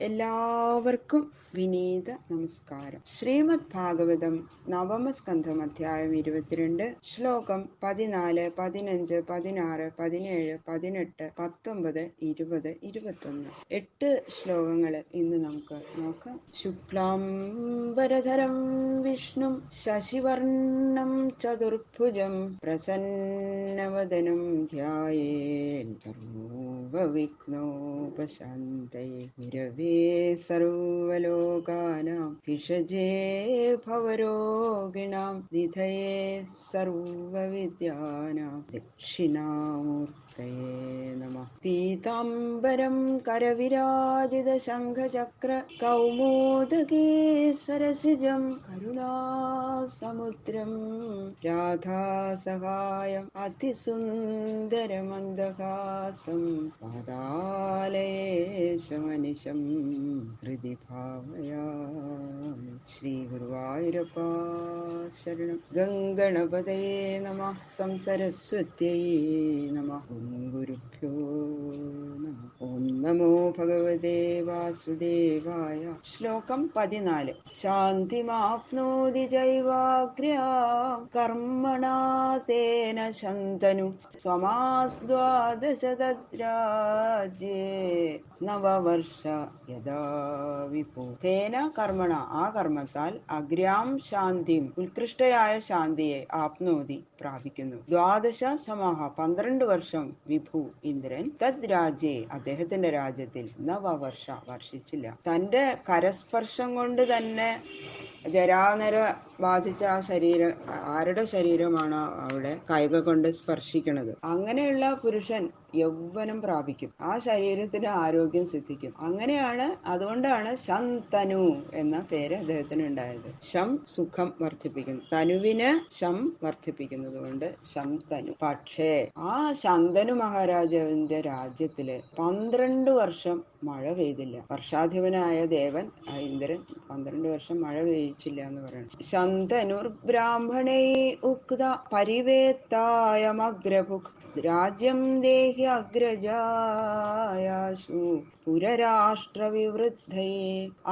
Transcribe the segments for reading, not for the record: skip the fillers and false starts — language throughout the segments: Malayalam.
എല്ലാവർക്കും വിനീത നമസ്കാരം. ശ്രീമദ് ഭാഗവതം നവമസ്കന്ധം അധ്യായം 22 ശ്ലോകം 14, 15, 16, 17, 18, 19, 20, 21 8 ശ്ലോകങ്ങൾ ഇന്ന് നമുക്ക് നോക്കാം. ശുക്ലാംബരധരം വിഷ്ണും ശശിവർണം ചതുർഭുജം പ്രസന്നവദനം ധ്യായേത് സർവവിഘ്നോപശാന്തയേ നിരവേ സർവലോകാനാം ഭിഷജേ ഭവരോഗിണാം നിധയേ സർവവിദ്യാനാം ദക്ഷിണാമൂർത്തയേ നമഃ. പീതാംബരം കരവിരാജിത ശംഖചക്ര കൗമോദകീ സരസിജം കരുണാസമുദ്രം രാധാസഹായം അതിസുന്ദരമന്ദഹാസം പാതാലയേശമനിശം ഹൃദി ഭാവയാമി. ശ്രീ ഗുരുവായൂരപ്പ ശരണം. ഗംഗണപതയേ നമഃ. സംസരസ്വത്യൈ നമഃ. ഗുരുഭ്യോ നമഃ. ഓം നമോ ഭഗവതേ വാസുദേവായ. ശ്ലോകം 14. ശാന്തിമാപ്നോതി ജൈവാഗ്ര്യാ കർമ്മണാ തേന ശന്തനു സ്വമാസ്ദ്വാദശ തദ്രാജ്യേ നവവർഷ യഥാ വിഭൂ. തേന കർമ്മണ, ആ കർമ്മത്താൽ അഗ്രാം ശാന്തിം, ഉത്കൃഷ്ടയായ ശാന്തിയെ ആപ്നോതി പ്രാപിക്കുന്നു. ദ്വാദശ സമഹ 12 വർഷം വിഭു ഇന്ദ്രൻ തദ് രാജ്യേ അദ്ദേഹത്തിന്റെ രാജ്യത്തിൽ നവവർഷ വർഷിച്ചില്ല. തന്റെ കരസ്പർശം കൊണ്ട് തന്നെ ജരാനര ബാധിച്ച ആ ശരീരം, ആരുടെ ശരീരമാണ് അവിടെ കൈകൾ കൊണ്ട് സ്പർശിക്കുന്നത്? അങ്ങനെയുള്ള പുരുഷൻ യൗവനം പ്രാപിക്കും, ആ ശരീരത്തിന് ആരോഗ്യം സിദ്ധിക്കും. അങ്ങനെയാണ്, അതുകൊണ്ടാണ് ശന്തനു എന്ന പേര് അദ്ദേഹത്തിന് ഉണ്ടായത്. ശം സുഖം വർദ്ധിപ്പിക്കുന്നു, തനുവിന് ശം വർദ്ധിപ്പിക്കുന്നത് കൊണ്ട് ശന്തനു. പക്ഷേ ആ ശന്തനു മഹാരാജാവിന്റെ രാജ്യത്തില് 12 വർഷം മഴ പെയ്തില്ല. വർഷാധിപനായ ദേവൻ ഇന്ദ്രൻ 12 വർഷം മഴ പെയ്ച്ചില്ല എന്ന് പറയണം. ശന്തനുർ ബ്രാഹ്മണൈ ഉക്ത പരിവേത്തായമഗ്രഭുക് രാജ്യം ദേഹി അഗ്രജായാശു പുരരാഷ്ട്രവിവൃദ്ധൈ.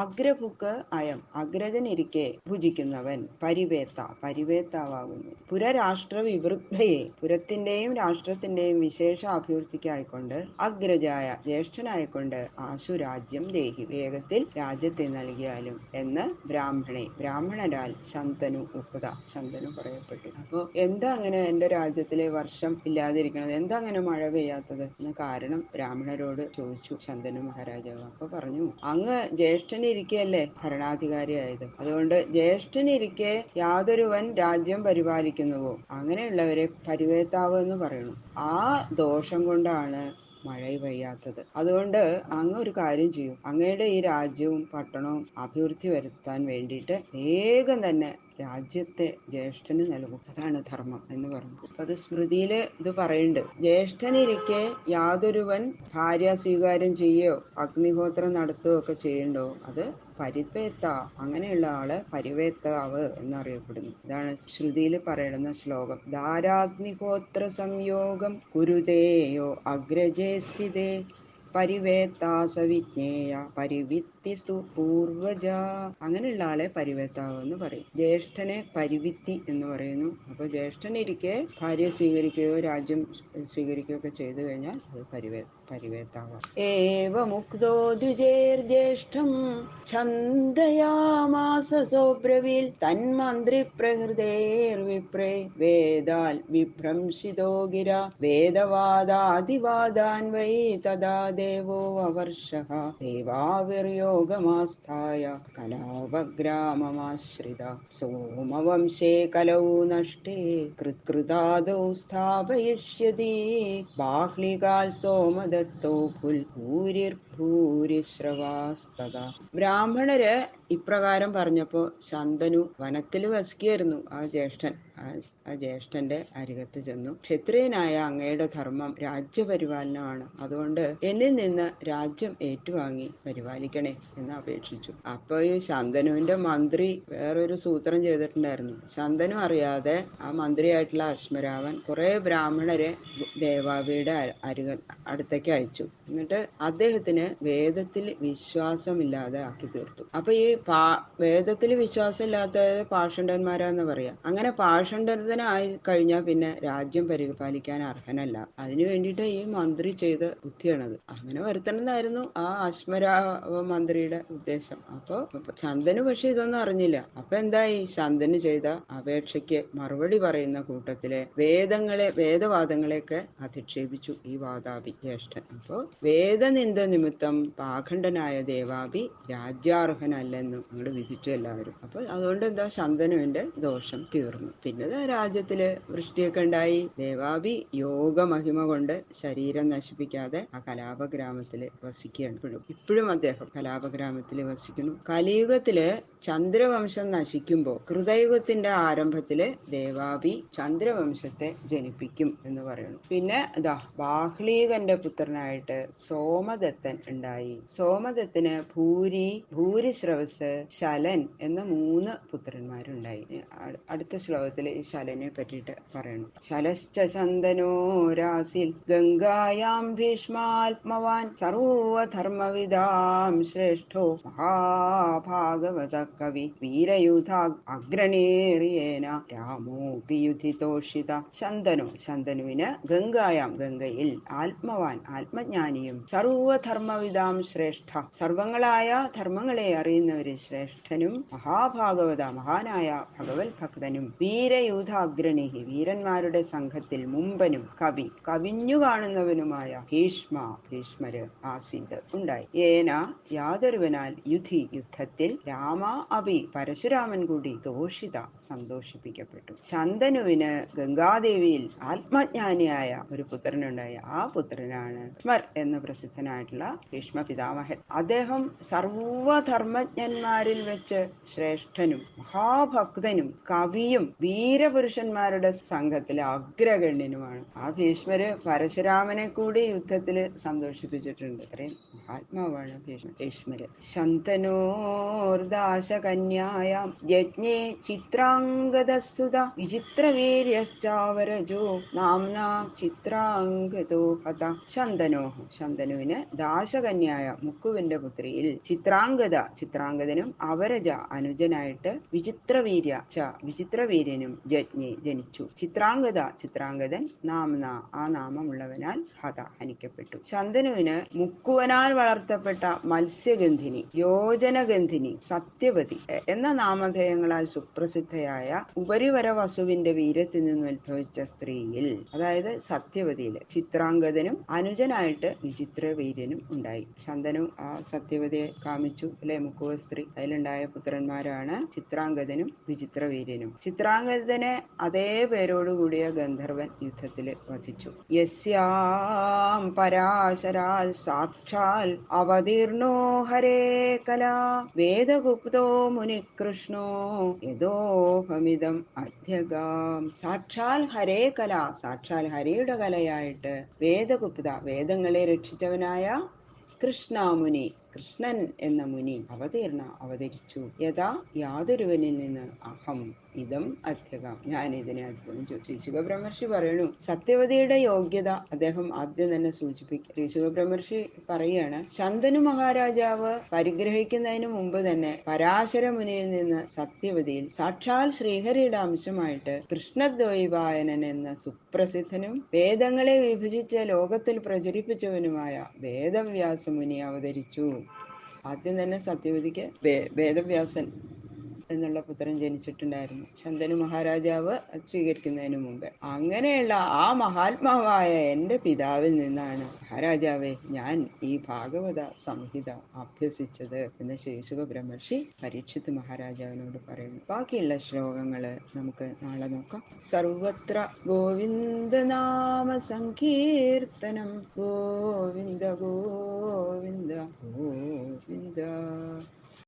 അഗ്രഭുക്ക് അയം, അഗ്രജനിരിക്കെ ഭുജിക്കുന്നവൻ. പരിവേത്ത, പരിവേത്താവാകുന്നു. പുരരാഷ്ട്രവിവൃദ്ധയെ, പുരത്തിന്റെയും രാഷ്ട്രത്തിന്റെയും വിശേഷ അഭിവൃദ്ധിക്കായിക്കൊണ്ട് അഗ്രജായ, ജ്യേഷ്ഠനായിക്കൊണ്ട് ആശു രാജ്യം ദേഹി, വേഗത്തിൽ രാജ്യത്തെ നൽകിയാലും എന്ന് ബ്രാഹ്മണെ, ബ്രാഹ്മണരാൽ ശന്തനു ഉക്ത, ശന്തനു പറയപ്പെട്ടു. അപ്പോ എന്താ അങ്ങനെ എന്റെ രാജ്യത്തിലെ വർഷം ഇല്ലാതിരിക്കുന്നത്, എന്താ അങ്ങനെ മഴ പെയ്യാത്തത് എന്ന കാരണം ബ്രാഹ്മണരോട് ചോദിച്ചു ശന്തനു മഹാരാജാവ്. അപ്പൊ പറഞ്ഞു, അങ്ങ് ജ്യേഷ്ഠനിരിക്കയല്ലേ ഭരണാധികാരിയായത്, അതുകൊണ്ട് ജ്യേഷ്ഠനിരിക്കെ യാതൊരുവൻ രാജ്യം പരിപാലിക്കുന്നുവോ അങ്ങനെയുള്ളവരെ പരിവേത്താവ് എന്ന് പറയുന്നു. ആ ദോഷം കൊണ്ടാണ് മഴ പെയ്യാത്തത്. അതുകൊണ്ട് അങ്ങ് ഒരു കാര്യം ചെയ്യും, അങ്ങയുടെ ഈ രാജ്യവും പട്ടണവും അഭിവൃദ്ധി വരുത്താൻ വേണ്ടിയിട്ട് വേഗം തന്നെ രാജ്യത്തെ ജ്യേഷ്ഠന് നൽകും, അതാണ് ധർമ്മം എന്ന് പറഞ്ഞു. അപ്പൊ അത് സ്മൃതിയില് ഇത് പറയുന്നുണ്ട്. ജ്യേഷ്ഠനിരിക്കെ യാതൊരുവൻ ഭാര്യ സ്വീകാര്യം ചെയ്യോ അഗ്നിഹോത്രം നടത്തുകയോ ഒക്കെ ചെയ്യണ്ടോ, അത് പരിവേത്ത, അങ്ങനെയുള്ള ആള് പരിവേത്താവ് എന്നറിയപ്പെടുന്നു. ഇതാണ് ശ്രുതിയിൽ പറയുന്ന ശ്ലോകം. ധാരാഗ്നിഹോത്ര സംയോഗം കുരുതേയോ അഗ്രജേ സ്ഥിതേ പരിവേത്താ സവിജ്ഞേയ പരിവിത്തിസ്തു പൂർവജ. അങ്ങനെയുള്ള ആളെ പരിവേത്താവ് എന്ന് പറയും. ജ്യേഷ്ഠനെ പരിവിത്തി എന്ന് പറയുന്നു. അപ്പൊ ജ്യേഷ്ഠനിരിക്കെ ഭാര്യ സ്വീകരിക്കുകയോ രാജ്യം സ്വീകരിക്കുകയോ ഒക്കെ ചെയ്തു കഴിഞ്ഞാൽ അത് പരിവേത്താവാം. ഏവമുക്തോ ദ്വിജേർജ്യേഷ്ഠം ഛന്ദയാമാസ സോബ്രവീൽ തന്മന്ത്രി പ്രഹൃതേർവിപ്രേ വേദാൽ വിഭ്രംശിതോ ഗിര വേദവാദാദിവാദാൻ വൈ തദാ ദേവോ അവർഷഃ ദേവാവിർയോഗമാസ്ഥായ കലാപഗ്രാമമാശ്രിത സോമവംശേ കലൗ നഷ്ടേ കൃത്കൃതാദൗ സ്ഥാപയിഷ്യതി ബാഹ്ലികാൽ സോമദത്തോ ഭൂരിശ്രവാസ്തദാ. ബ്രാഹ്മണര് ഇപ്രകാരം പറഞ്ഞപ്പോ ശന്തനു വനത്തിൽ വസിക്കുകയായിരുന്നു. ആ ജ്യേഷ്ഠന്റെ അരികത്ത് ചെന്നു, ക്ഷത്രിയനായ അങ്ങയുടെ ധർമ്മം രാജ്യപരിപാലനമാണ്, അതുകൊണ്ട് എന്നിൽ നിന്ന് രാജ്യം ഏറ്റുവാങ്ങി പരിപാലിക്കണേ എന്ന് അപേക്ഷിച്ചു. അപ്പൊ ഈ ശന്തനുവിന്റെ മന്ത്രി വേറൊരു സൂത്രം ചെയ്തിട്ടുണ്ടായിരുന്നു. ശന്തനു അറിയാതെ ആ മന്ത്രിയായിട്ടുള്ള അശ്മരാവൻ കുറെ ബ്രാഹ്മണരെ ദേവാവിയുടെ അടുത്തേക്ക് അയച്ചു. എന്നിട്ട് അദ്ദേഹത്തിന് വേദത്തിൽ വിശ്വാസമില്ലാതെ ആക്കി തീർത്തു. അപ്പൊ ഈ വേദത്തിൽ വിശ്വാസമില്ലാത്ത പാഷണ്ഡന്മാരാന്ന് പറയാം. അങ്ങനെ പാഷണ്ഡനായി കഴിഞ്ഞാൽ പിന്നെ രാജ്യം പരിപാലിക്കാൻ അർഹനല്ല. അതിനു വേണ്ടിയിട്ട് ഈ മന്ത്രി ചെയ്ത ബുദ്ധിയാണത്. അങ്ങനെ വരുത്തണമെന്നായിരുന്നു ആ അശ്മരാവ മന്ത്രിയുടെ ഉദ്ദേശം. അപ്പൊ ശന്തനു പക്ഷെ ഇതൊന്നും അറിഞ്ഞില്ല. അപ്പൊ എന്തായി? ശന്തനു ചെയ്ത അപേക്ഷയ്ക്ക് മറുപടി പറയുന്ന കൂട്ടത്തിലെ വേദവാദങ്ങളെയൊക്കെ അധിക്ഷേപിച്ചു ഈ വാതാപി ജ്യേഷ്ഠൻ. അപ്പോ വേദനിന്ദ നിമിത്തം പാഖണ്ഡനായ ദേവാപി രാജ്യാർഹനല്ലെന്നും അങ്ങോട്ട് വിധിച്ചു എല്ലാവരും. അപ്പൊ അതുകൊണ്ട് എന്താ? ശന്തനുവിന്റെ ദോഷം തീർന്നു. പിന്നെ രാജ്യത്തില് വൃഷ്ടിയൊക്കെ ഉണ്ടായി. ദേവാപി യോഗമഹിമ കൊണ്ട് ശരീരം നശിപ്പിക്കാതെ ആ കലാപഗ്രാമത്തില് വസിക്കുകയാണ്. ഇപ്പോഴും അദ്ദേഹം കലാപഗ്രാമത്തിൽ വസിക്കുന്നു. കലിയുഗത്തില് ചന്ദ്രവംശം നശിക്കുമ്പോ കൃതയുഗത്തിന്റെ ആരംഭത്തില് ദേവാപി ചന്ദ്രവംശത്തെ ജനിപ്പിക്കും എന്ന് പറയുന്നു. പിന്നെ ബാഹ്ലീകന്റെ പുത്രനായിട്ട് സോമദത്തൻ ഉണ്ടായി. സോമദത്തിന് ഭൂരിശ്രവസ്, ശലൻ എന്ന 3 പുത്രന്മാരുണ്ടായി. അടുത്ത ശ്ലോകത്തിൽ ഈ ശലനെ പറ്റിയിട്ട് പറയണം. ശലശ്ച ശന്തനോ രാസിൽ ഗംഗായാം ഭീഷ്മാത്മവാൻ സർവധർമ്മവിദാം ശ്രേഷ്ഠോ മഹാഭാഗവത കവി വീരയുധാ അഗ്രണീറിയേന രാമോപി യുധിതോഷിത. ശന്തനുവിന് ഗംഗയിൽ ആത്മവാൻ ആത്മജ്ഞാനിയും സർവധർമ്മവിദാം ശ്രേഷ്ഠ സർവങ്ങളായ ധർമ്മങ്ങളെ അറിയുന്നവര് ശ്രേഷ്ഠനും മഹാഭാഗവത മഹാനായ ഭഗവത് ഭക്തനും വീരയൂഥാഗ്രണി വീരന്മാരുടെ സംഘത്തിൽ മുമ്പനും കവിഞ്ഞു കാണുന്നവനുമായ ഭീഷ്മര് ആസീത് ഉണ്ടായി. ഏന യാതൊരുവനാൽ യുദ്ധത്തിൽ രാമ അഭി പരശുരാമൻ കൂടി തോഷിത സന്തോഷിപ്പിക്കപ്പെട്ടു. ശന്തനുവിന് ഗംഗാദേവിയിൽ ആത്മജ്ഞാനിയായ ഒരു പുത്രനുണ്ടായി. ആ പുത്രനാണ് ഭീഷ്മർ എന്ന പ്രസിദ്ധനായിട്ടുള്ള ഭീഷ്മ പിതാമഹൻ. അദ്ദേഹം സർവധർമ്മജ്ഞന്മാരിൽ വെച്ച് ശ്രേഷ്ഠനും മഹാഭക്തനും കവിയും വീരപുരുഷന്മാരുടെ സംഘത്തിലെ അഗ്രഗണ്യനുമാണ്. ആ ഭീഷ്മര് പരശുരാമനെ കൂടി യുദ്ധത്തില് സന്തോഷിപ്പിച്ചിട്ടുണ്ട്. അത്രയും മഹാത്മാവാണ് ഭീഷ്മര്. ശന്തനോർദാശകന്യായാം യജ്ഞേ ചിത്രാംഗദസ്തുത വിചിത്രവീര്യശ്ചാവരജോ നാംനാ ചിത്രാംഗതോ ഹത. ശന്തനുവിന് ദാശകന്യായ മുക്കുവിന്റെ പുത്രിയിൽ ചിത്രാംഗദനും അവരജ അനുജനായിട്ട് വിചിത്രവീര്യനും ജനിച്ചു. ചിത്രാംഗതൻ നാംന ആ നാമമുള്ളവനാൽ ഹനിക്കപ്പെട്ടു. ശന്തനുവിന് മുക്കുവനാൽ വളർത്തപ്പെട്ട മത്സ്യഗന്ധിനി, യോജനഗന്ധിനി, സത്യവതി എന്ന നാമധേയങ്ങളാൽ സുപ്രസിദ്ധയായ ഉപരിവര വസുവിന്റെ വീര്യത്തിൽ നിന്ന് ഉത്ഭവിച്ച സ്ത്രീയിൽ, അതായത് സത്യവതിയില് ചിത്രാംഗതനും അനുജനായിട്ട് വിചിത്രവീര്യനും ഉണ്ടായി. ശന്തനു ആ സത്യവതിയെ കാമിച്ചു അല്ലെ, മുക്കുവ സ്ത്രീ. അതിലുണ്ടായ പുത്രന്മാരാണ് ചിത്രാംഗതനും വിചിത്രവീര്യനും. ചിത്രാംഗതനെ അതേ പേരോടുകൂടിയ ഗന്ധർവൻ യുദ്ധത്തില് വധിച്ചു. യസ്യാം പരാശരാൽ സാക്ഷാൽ അവതീർണോ ഹരേ കലാ വേദഗുപ്തോ മുനികൃഷ്ണോ യദോഹമിതം അഭ്യഗാം. സാക്ഷാൽ ഹരേ കല, സാക്ഷാൽ ഹരിയുടെ കലയായിട്ട് വേദഗുപ്ത വേദങ്ങളെ രക്ഷിച്ചവനായ കൃഷ്ണമുനി, കൃഷ്ണൻ എന്ന മുനി അവതരിച്ചു. യഥാ യാതൊരുവനിൽ നിന്ന് അഹം ഇതം അധ്യകം, ഞാൻ ഇതിനെ അധ്യമിച്ചു. ശ്രീശുഖബ്രഹ്മർഷി പറയണു, സത്യവതിയുടെ യോഗ്യത അദ്ദേഹം ആദ്യം തന്നെ സൂചിപ്പിക്കും. ശ്രീശുഖബ്രഹ്മർഷി പറയാണ്, ശന്തനു മഹാരാജാവ് പരിഗ്രഹിക്കുന്നതിന് മുമ്പ് തന്നെ പരാശര മുനിയിൽ നിന്ന് സത്യവതിയിൽ സാക്ഷാൽ ശ്രീഹരിയുടെ അംശമായിട്ട് കൃഷ്ണദ്വൈപായനൻ എന്ന സുപ്രസിദ്ധനും വേദങ്ങളെ വിഭജിച്ച ലോകത്തിൽ പ്രചരിപ്പിച്ചവനുമായ വേദവ്യാസ മുനി അവതരിച്ചു. ആദ്യം തന്നെ സത്യവതിക്ക് വേദവ്യാസൻ എന്നുള്ള പുത്രൻ ജനിച്ചിട്ടുണ്ടായിരുന്നു, ശന്തനു മഹാരാജാവ് സ്വീകരിക്കുന്നതിന് മുമ്പ്. അങ്ങനെയുള്ള ആ മഹാത്മാവായ എന്റെ പിതാവിൽ നിന്നാണ് മഹാരാജാവെ ഞാൻ ഈ ഭാഗവത സംഹിത അഭ്യസിച്ചത് എന്ന് ശ്രീശുഖ ബ്രഹ്മർഷി പരീക്ഷിത് മഹാരാജാവിനോട് പറയുന്നു. ബാക്കിയുള്ള ശ്ലോകങ്ങള് നമുക്ക് നാളെ നോക്കാം. സർവത്ര ഗോവിന്ദ നാമ സങ്കീർത്തനം, ഗോവിന്ദ ഗോവിന്ദ ഗോവിന്ദ.